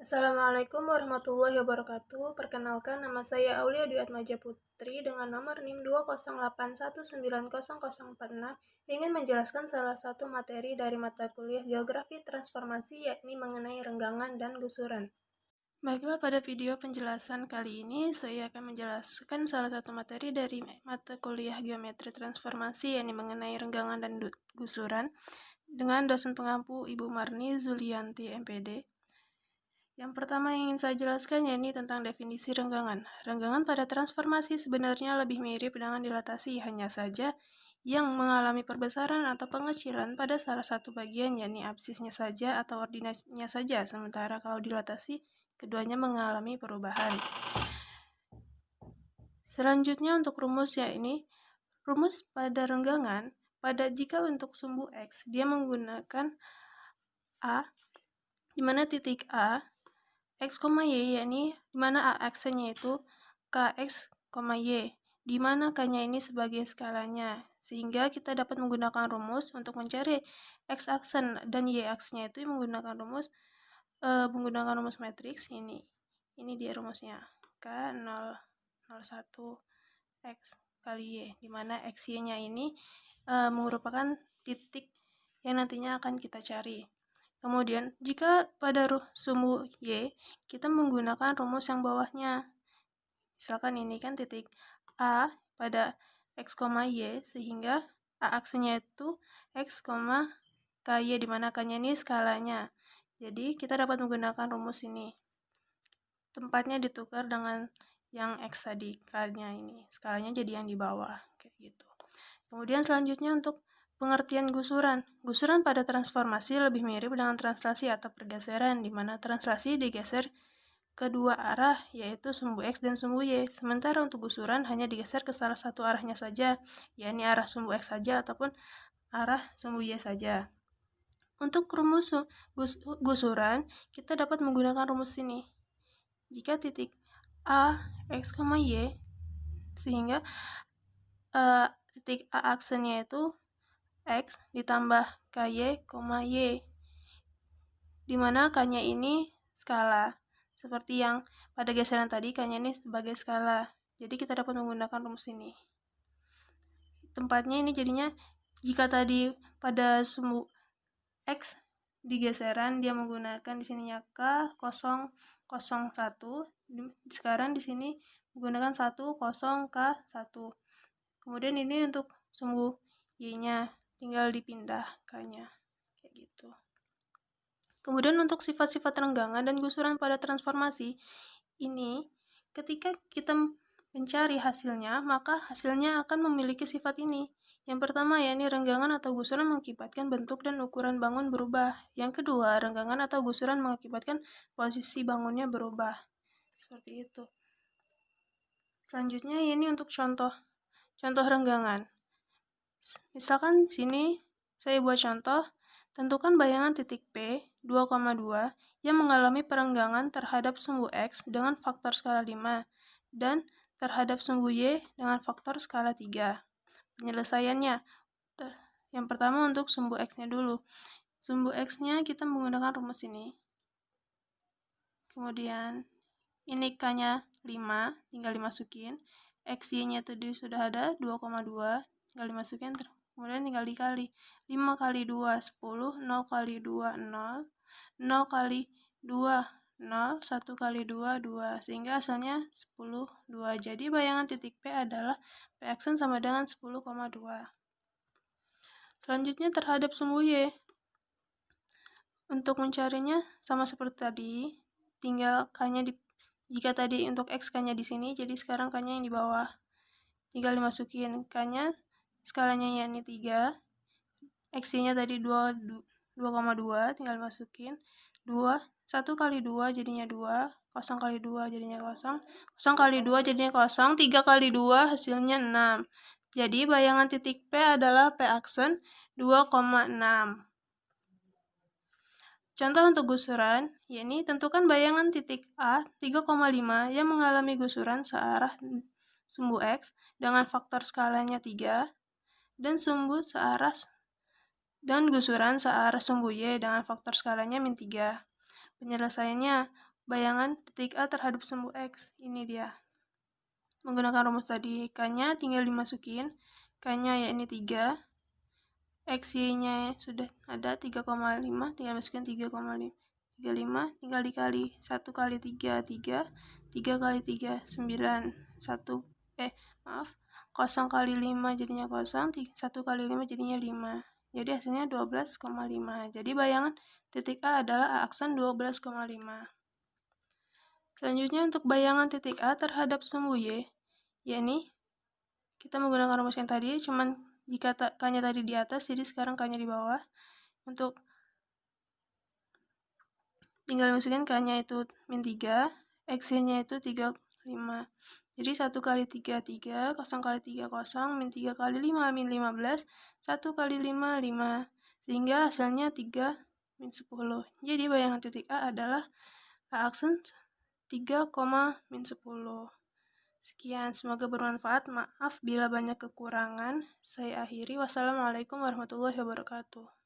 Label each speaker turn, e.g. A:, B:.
A: Assalamualaikum warahmatullahi wabarakatuh. Perkenalkan, nama saya Aulia Dwi Atmaja Putri dengan nomor NIM 208190046, ingin menjelaskan salah satu materi dari mata kuliah Geografi Transformasi, yakni mengenai renggangan dan gusuran. Baiklah, pada video penjelasan kali ini saya akan menjelaskan salah satu materi dari mata kuliah Geometri Transformasi, yakni mengenai renggangan dan gusuran, dengan dosen pengampu Ibu Marni Zulianti MPD. Yang pertama yang ingin saya jelaskan yakni tentang definisi renggangan. Renggangan pada transformasi sebenarnya lebih mirip dengan dilatasi, hanya saja yang mengalami perbesaran atau pengecilan pada salah satu bagian, yakni absisnya saja atau ordinatnya saja, sementara kalau dilatasi keduanya mengalami perubahan. Selanjutnya untuk rumus yakni rumus pada renggangan, jika untuk sumbu X dia menggunakan A, di mana titik A X, Y, yakni di mana A aksennya itu Kx, Y, di mana K-nya ini sebagai skalanya, sehingga kita dapat menggunakan rumus untuk mencari X aksen dan Y aksennya itu menggunakan rumus matriks ini. Ini dia rumusnya, K001 X kali Y, di mana X, Y-nya ini merupakan titik yang nantinya akan kita cari. Kemudian, jika pada sumbu Y, kita menggunakan rumus yang bawahnya. Misalkan ini kan titik A pada X, Y, sehingga A aksennya itu X, KY, di mana K-nya ini skalanya. Jadi, kita dapat menggunakan rumus ini. Tempatnya ditukar dengan yang X tadi, K-nya ini. Skalanya jadi yang di bawah, kayak gitu. Kemudian selanjutnya untuk pengertian gusuran. Gusuran pada transformasi lebih mirip dengan translasi atau pergeseran, di mana translasi digeser kedua arah, yaitu sumbu X dan sumbu Y. Sementara untuk gusuran hanya digeser ke salah satu arahnya saja, yakni arah sumbu X saja ataupun arah sumbu Y saja. Untuk rumus gusuran, kita dapat menggunakan rumus ini. Jika titik A, X, Y, sehingga titik A aksennya itu X ditambah KY, Y, di mana K-nya ini skala. Seperti yang pada geseran tadi, K-nya ini sebagai skala. Jadi kita dapat menggunakan rumus ini. Tempatnya ini jadinya, jika tadi pada sumbu X di geseran dia menggunakan di sininya K001, sekarang di sini menggunakan 10K1. Kemudian ini untuk sumbu Y-nya tinggal dipindah K-nya, kayak gitu. Kemudian untuk sifat-sifat renggangan dan gusuran pada transformasi ini, ketika kita mencari hasilnya, maka hasilnya akan memiliki sifat ini. Yang pertama yakni renggangan atau gusuran mengakibatkan bentuk dan ukuran bangun berubah. Yang kedua, renggangan atau gusuran mengakibatkan posisi bangunnya berubah. Seperti itu. Selanjutnya ini untuk contoh renggangan. Misalkan sini saya buat contoh, tentukan bayangan titik P 2,2 yang mengalami perenggangan terhadap sumbu X dengan faktor skala 5 dan terhadap sumbu Y dengan faktor skala 3. Penyelesaiannya, yang pertama untuk sumbu X-nya dulu. Sumbu X-nya kita menggunakan rumus ini. Kemudian ini K-nya 5, tinggal dimasukin. X-Y-nya tadi sudah ada 2,2, tinggal dimasukin, kemudian tinggal dikali. 5 kali 2, 10, 0 kali 2, 0, 0 kali 2, 0, 1 kali 2, 2, sehingga hasilnya 10, 2. Jadi bayangan titik P adalah P aksen sama dengan 10,2. Selanjutnya terhadap sumbu Y. Untuk mencarinya sama seperti tadi, tinggal K-nya jika tadi untuk X K-nya di sini, jadi sekarang K-nya yang di bawah. Tinggal dimasukin K-nya, skalanya yakni 3, X-nya tadi 2,2, tinggal dimasukin 2, 1 kali 2 jadinya 2, 0 kali 2 jadinya 0, 0 kali 2 jadinya 0, 3 kali 2 hasilnya 6. Jadi bayangan titik P adalah P aksen 2,6. Contoh untuk gusuran, yakni tentukan bayangan titik A 3,5 yang mengalami gusuran searah sumbu X dengan faktor skalanya 3 dan gusuran searah sumbu Y dengan faktor skalanya -3. Penyelesaiannya, bayangan titik A terhadap sumbu X. Ini dia. Menggunakan rumus tadi, K-nya tinggal dimasukin. K-nya ya ini 3. X, Y-nya sudah ada 3,5, tinggal masukin 3,5. 35 tinggal dikali 1 kali 3, 3 kali 3, 9 0 kali 5 jadinya 0, 1 kali 5 jadinya 5, jadi hasilnya 12,5. Jadi bayangan titik A adalah aksen 12,5. Selanjutnya untuk bayangan titik A terhadap sumbu Y, yakni kita menggunakan rumus yang tadi, cuman jika K-nya tadi di atas, jadi sekarang K-nya di bawah. Untuk tinggal masukin K-nya itu min 3, X-nya itu 35. Jadi 1 kali 3, 3, 0 kali 3, 0, min 3 kali 5, min 15, 1 kali 5, 5. Sehingga hasilnya 3, min 10. Jadi bayangan titik A adalah A aksen 3, min 10. Sekian, semoga bermanfaat. Maaf bila banyak kekurangan. Saya akhiri. Wassalamualaikum warahmatullahi wabarakatuh.